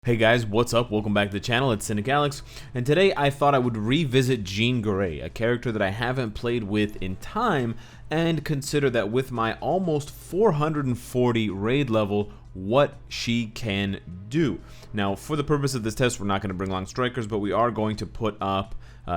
Hey guys, what's up? Welcome back to the channel. It's Cynicalex, and today I thought I would revisit Jean Grey, a character that I haven't played with in time, and consider that with my almost 440 raid level, what she can do. Now, for the purpose of this test, we're not going to bring long strikers, but we are going to put up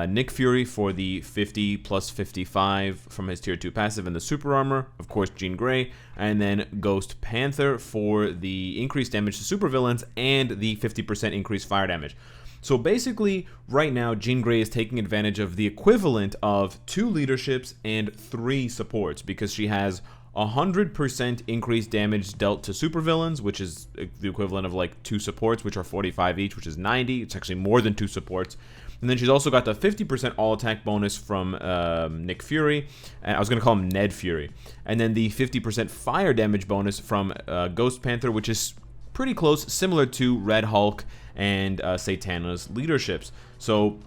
Nick Fury for the 50 plus 55 from his tier 2 passive and the super armor, of course Jean Grey, and then Ghost Panther for the increased damage to supervillains and the 50% increased fire damage. So basically, right now, Jean Grey is taking advantage of the equivalent of 2 leaderships and 3 supports, because she has 100% increased damage dealt to supervillains, which is the equivalent of like 2 supports, which are 45 each, which is 90. It's actually more than 2 supports. And then she's also got the 50% all attack bonus from Nick Fury. I was going to call him Ned Fury. And then the 50% fire damage bonus from Ghost Panther, which is pretty close, similar to Red Hulk and Satana's leaderships. So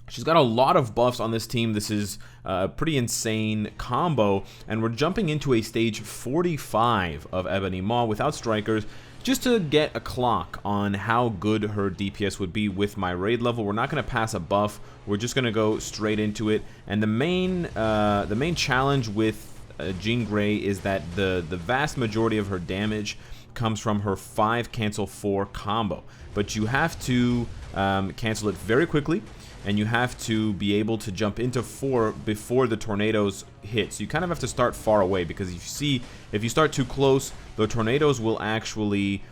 she's got a lot of buffs on this team. This is a pretty insane combo, and we're jumping into a stage 45 of Ebony Maw without strikers, just to get a clock on how good her DPS would be with my raid level. We're not going to pass a buff. We're just going to go straight into it. And the main challenge with Jean Grey is that the vast majority of her damage comes from her 5 cancel 4 combo. But you have to cancel it very quickly, and you have to be able to jump into 4 before the tornadoes hit. So you kind of have to start far away, because if you start too close, the tornadoes will actually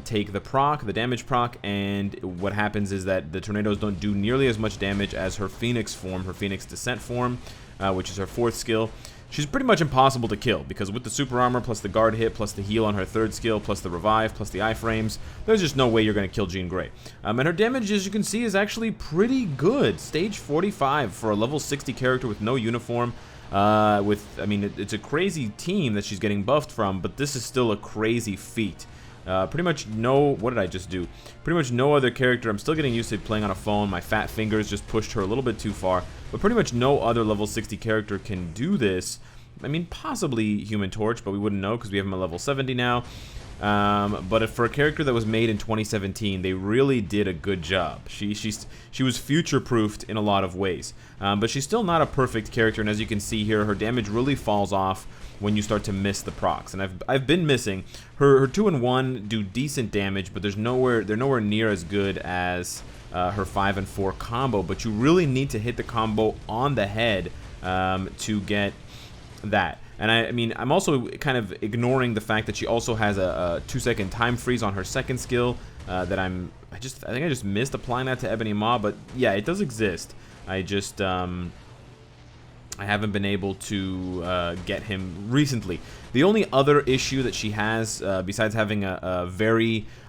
take the damage proc, and what happens is that the tornadoes don't do nearly as much damage as her Phoenix form, her Phoenix Descent form, which is her 4th skill. She's pretty much impossible to kill, because with the super armor, plus the guard hit, plus the heal on her 3rd skill, plus the revive, plus the iframes, there's just no way you're going to kill Jean Grey. And her damage, as you can see, is actually pretty good. Stage 45 for a level 60 character with no uniform. I mean, it's a crazy team that she's getting buffed from, but this is still a crazy feat. Pretty much what did I just do? Pretty much no other character. I'm still getting used to playing on a phone. My fat fingers just pushed her a little bit too far. But pretty much no other level 60 character can do this. I mean, possibly Human Torch, but we wouldn't know because we have him at level 70 now. But for a character that was made in 2017, they really did a good job. She was future-proofed in a lot of ways. But she's still not a perfect character, and as you can see here, her damage really falls off when you start to miss the procs. And I've been missing. Her 2-in-1 do decent damage, but they're nowhere near as good as her 5-in-4 combo. But you really need to hit the combo on the head to get that. And I mean, I'm also kind of ignoring the fact that she also has a 2-second time freeze on her 2nd skill that I think I just missed applying that to Ebony Maw, but yeah, it does exist. I just I haven't been able to get him recently. The only other issue that she has, besides having a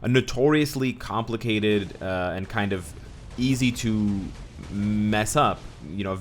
notoriously complicated and kind of easy to mess up, you know, a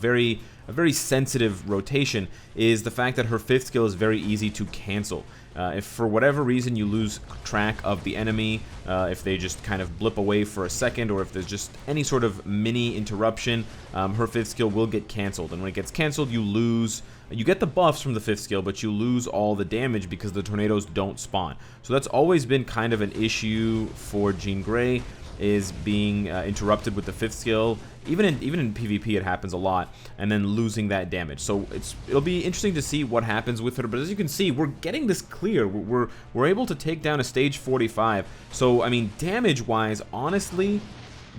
very sensitive rotation, is the fact that her 5th skill is very easy to cancel. If for whatever reason you lose track of the enemy, if they just kind of blip away for a second, or if there's just any sort of mini interruption, her 5th skill will get canceled. And when it gets canceled, you get the buffs from the 5th skill, but you lose all the damage because the tornadoes don't spawn. So that's always been kind of an issue for Jean Grey, is being interrupted with the 5th skill. Even in PvP it happens a lot, and then losing that damage. So it'll be interesting to see what happens with her. But as you can see, we're getting this clear. We're able to take down a stage 45. So I mean, damage wise, honestly,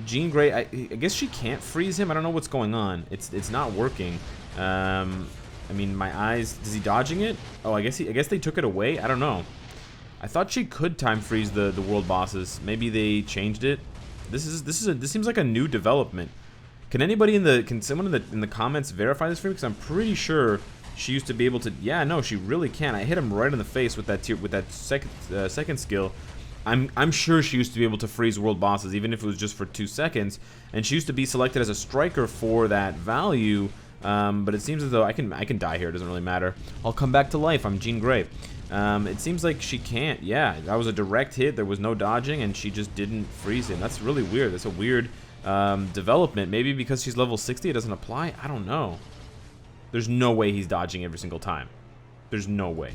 Jean Grey, I guess she can't freeze him. I don't know what's going on. It's not working. I mean, my eyes, is he dodging it? Oh, I guess they took it away. I don't know. I thought she could time freeze the world bosses. Maybe they changed it. This seems like a new development. Can someone in the comments verify this for me? Because I'm pretty sure she used to be able to. Yeah, no, she really can. I hit him right in the face with that second skill. I'm sure she used to be able to freeze world bosses, even if it was just for 2 seconds. And she used to be selected as a striker for that value. But it seems as though I can die here. It doesn't really matter. I'll come back to life. I'm Jean Grey. It seems like she can't. Yeah, that was a direct hit. There was no dodging, and she just didn't freeze him. That's really weird. That's a weird development. Maybe because she's level 60, it doesn't apply. I don't know. There's no way he's dodging every single time. There's no way.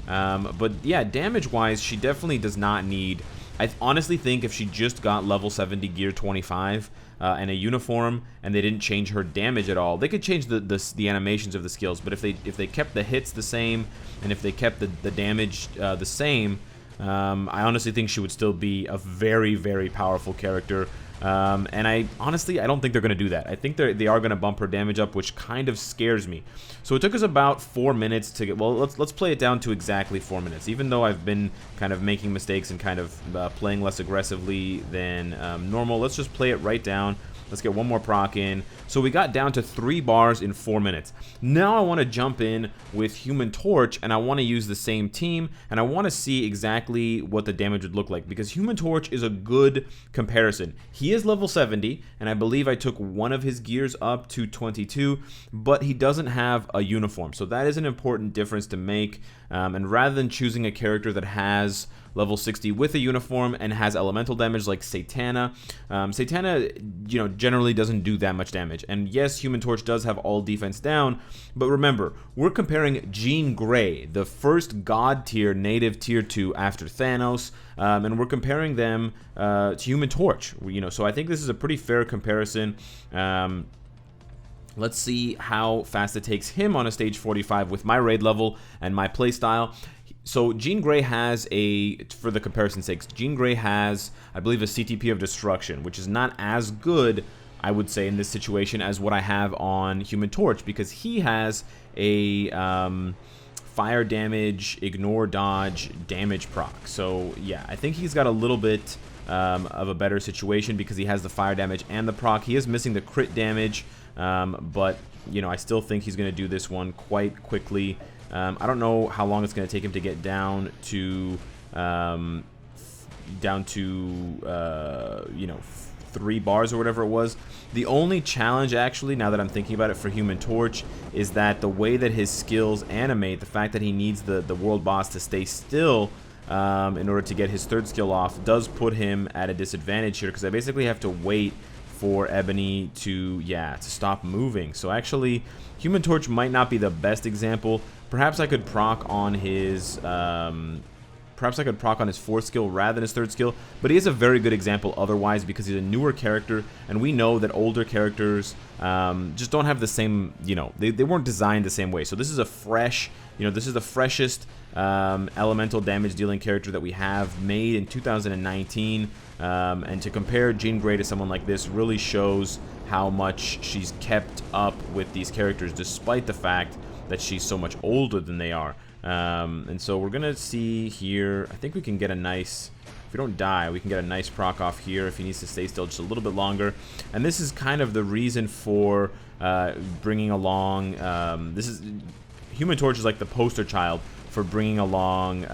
But yeah, damage-wise, she definitely does not need I honestly think if she just got level 70 gear 25 and a uniform, and they didn't change her damage at all, they could change the animations of the skills. But if they kept the hits the same, and if they kept the damage the same, I honestly think she would still be a very, very powerful character. And I don't think they're going to do that. I think they are going to bump her damage up, which kind of scares me. So it took us about 4 minutes to get, well, let's play it down to exactly 4 minutes. Even though I've been kind of making mistakes and kind of playing less aggressively than normal, let's just play it right down. Let's get one more proc in. So we got down to 3 bars in 4 minutes. Now I want to jump in with Human Torch, and I want to use the same team, and I want to see exactly what the damage would look like, because Human Torch is a good comparison. He is level 70, and I believe I took one of his gears up to 22, but he doesn't have a uniform. So that is an important difference to make, and rather than choosing a character that has level 60 with a uniform and has elemental damage like Satana. Satana, generally doesn't do that much damage. And yes, Human Torch does have all defense down, but remember, we're comparing Jean Grey, the first god tier, native tier 2 after Thanos, and we're comparing them to Human Torch. So I think this is a pretty fair comparison. Let's see how fast it takes him on a stage 45 with my raid level and my playstyle. So Jean Grey has for the comparison's sake, Jean Grey has, I believe, a CTP of Destruction, which is not as good, I would say, in this situation as what I have on Human Torch, because he has a fire damage, ignore dodge, damage proc. So yeah, I think he's got a little bit of a better situation because he has the fire damage and the proc. He is missing the crit damage, but I still think he's going to do this one quite quickly. I don't know how long it's going to take him to get down to 3 bars or whatever it was. The only challenge, actually, now that I'm thinking about it, for Human Torch is that the way that his skills animate, the fact that he needs the world boss to stay still in order to get his 3rd skill off, does put him at a disadvantage here, because I basically have to wait for Ebony to stop moving. So actually, Human Torch might not be the best example. Perhaps I could proc on his 4th skill rather than his 3rd skill, but he is a very good example otherwise, because he's a newer character, and we know that older characters just don't have the same, they weren't designed the same way. So this is a fresh, this is the freshest elemental damage dealing character that we have made in 2019, and to compare Jean Grey to someone like this really shows how much she's kept up with these characters, despite the fact that she's so much older than they are. And so we're gonna see here, I think we can get a nice, if we don't die, we can get a nice proc off here if he needs to stay still just a little bit longer. And this is kind of the reason for bringing along, Human Torch is like the poster child for bringing along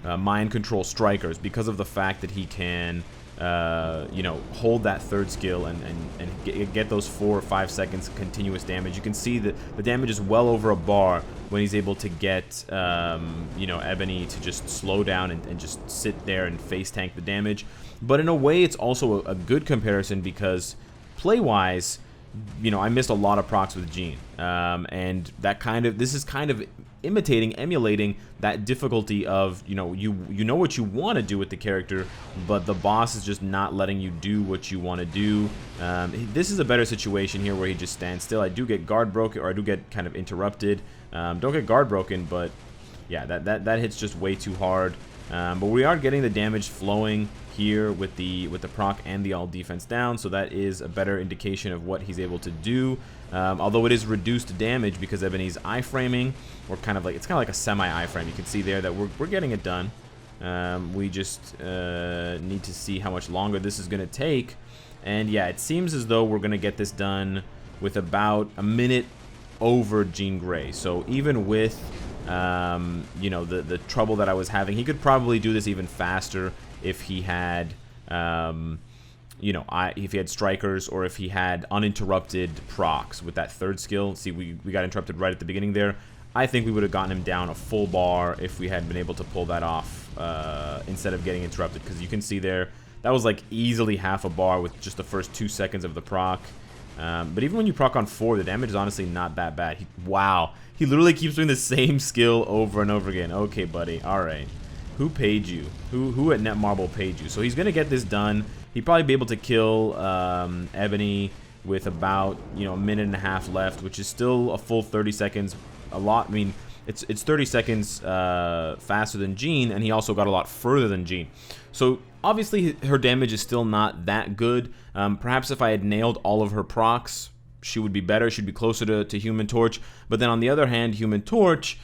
mind control strikers, because of the fact that he can hold that 3rd skill and get those 4 or 5 seconds continuous damage. You can see that the damage is well over a bar when he's able to get Ebony to just slow down and just sit there and face tank the damage. But in a way, it's also a good comparison, because play-wise, I missed a lot of procs with Jean, and this is kind of emulating that difficulty of, you know what you want to do with the character, but the boss is just not letting you do what you want to do. This is a better situation here where he just stands still. I do get guard broken, or I do get kind of interrupted. Don't get guard broken, but yeah, that hits just way too hard. But we are getting the damage flowing here with the proc and the all defense down, so that is a better indication of what he's able to do. Although it is reduced damage because Ebony's iframing, or it's kind of like a semi iframe. You can see there that we're getting it done. We just need to see how much longer this is going to take, and yeah, it seems as though we're going to get this done with about a minute over Jean Grey. So even with the trouble that I was having, he could probably do this even faster if he had if he had strikers, or if he had uninterrupted procs with that 3rd skill. See, we got interrupted right at the beginning there. I think we would have gotten him down a full bar if we had been able to pull that off instead of getting interrupted, because you can see there that was like easily half a bar with just the first 2 seconds of the proc. But even when you proc on 4, the damage is honestly not that bad. Wow, he literally keeps doing the same skill over and over again. Okay, buddy, alright. Who paid you? Who at Netmarble paid you? So he's gonna get this done. He'd probably be able to kill Ebony with about, you know, a minute and a half left, which is still a full 30 seconds. A lot. I mean, it's 30 seconds faster than Jean, and he also got a lot further than Jean. So obviously her damage is still not that good. Perhaps if I had nailed all of her procs, she would be better. She'd be closer to Human Torch. But then on the other hand, Human Torch,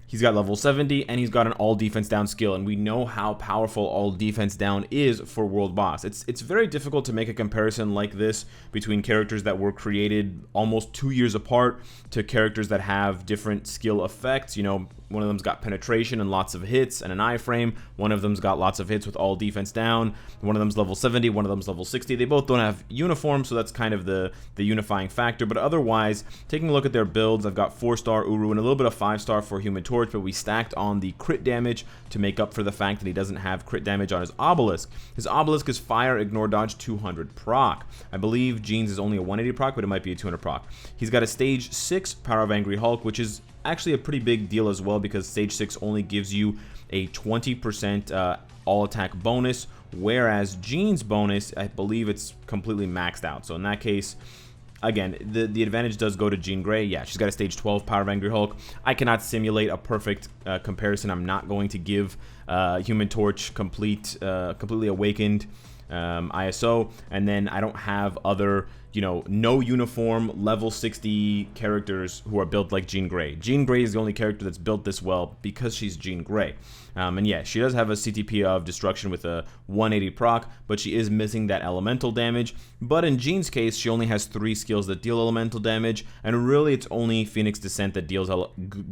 he's got level 70, and he's got an all defense down skill, and we know how powerful all defense down is for World Boss. It's very difficult to make a comparison like this between characters that were created almost 2 years apart to characters that have different skill effects. You know, one of them's got penetration and lots of hits and an iframe. One of them's got lots of hits with all defense down. One of them's level 70, one of them's level 60. They both don't have uniform, so that's kind of the unifying factor. But otherwise, taking a look at their builds, I've got 4-star Uru and a little bit of 5-star for Human Torch, but we stacked on the crit damage to make up for the fact that he doesn't have crit damage on his Obelisk. His Obelisk is Fire, Ignore, Dodge, 200 proc. I believe Jean's is only a 180 proc, but it might be a 200 proc. He's got a stage 6 Power of Angry Hulk, which is actually a pretty big deal as well, because stage 6 only gives you a 20% all attack bonus, whereas Jean's bonus, I believe it's completely maxed out. So in that case, again, the advantage does go to Jean Grey. Yeah, she's got a stage 12 Power of Angry Hulk. I cannot simulate a perfect comparison. I'm not going to give Human Torch completely awakened ISO, and then I don't have other, you know, no uniform level 60 characters who are built like Jean Grey. Jean Grey is the only character that's built this well because she's Jean Grey. And yeah, she does have a CTP of destruction with a 180 proc, but she is missing that elemental damage. But in Jean's case, she only has 3 skills that deal elemental damage, and really it's only Phoenix Descent that deals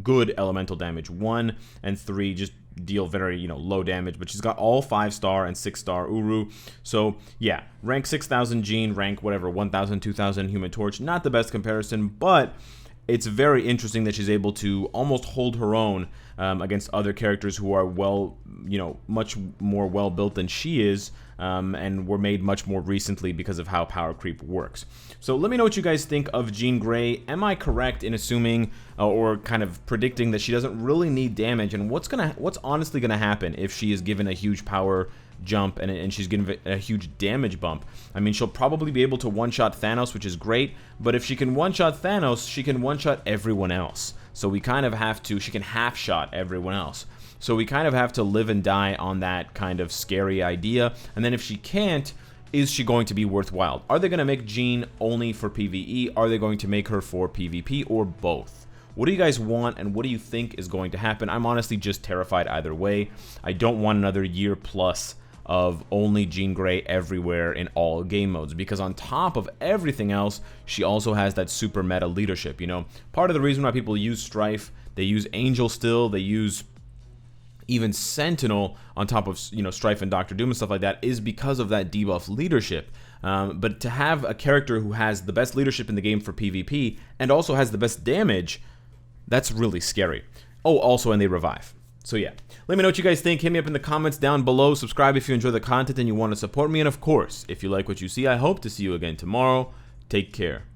good elemental damage. 1 and 3 just deal very, you know, low damage, but she's got all 5-star and 6-star Uru. So yeah, rank 6,000 Jean, rank whatever 1,000, 2,000 Human Torch. Not the best comparison, but it's very interesting that she's able to almost hold her own against other characters who are, well, you know, much more well built than she is, and were made much more recently because of how power creep works. So let me know what you guys think of Jean Grey. Am I correct in assuming or kind of predicting that she doesn't really need damage? And what's honestly gonna happen if she is given a huge power jump and she's given a huge damage bump? I mean, she'll probably be able to one-shot Thanos, which is great, but if she can one-shot Thanos, she can one-shot everyone else. So we kind of have to, she can half-shot everyone else. So we kind of have to live and die on that kind of scary idea. And then if she can't, is she going to be worthwhile? Are they going to make Jean only for PvE? Are they going to make her for PvP, or both? What do you guys want, and what do you think is going to happen? I'm honestly just terrified either way. I don't want another year plus of only Jean Grey everywhere in all game modes, because on top of everything else, she also has that super meta leadership. You know, part of the reason why people use Strife, they use Angel still, they use even Sentinel on top of, you know, Strife and Doctor Doom and stuff like that, is because of that debuff leadership. But to have a character who has the best leadership in the game for PvP and also has the best damage, that's really scary. Oh, also, and they revive. So yeah, let me know what you guys think. Hit me up in the comments down below. Subscribe if you enjoy the content and you want to support me. And of course, if you like what you see, I hope to see you again tomorrow. Take care.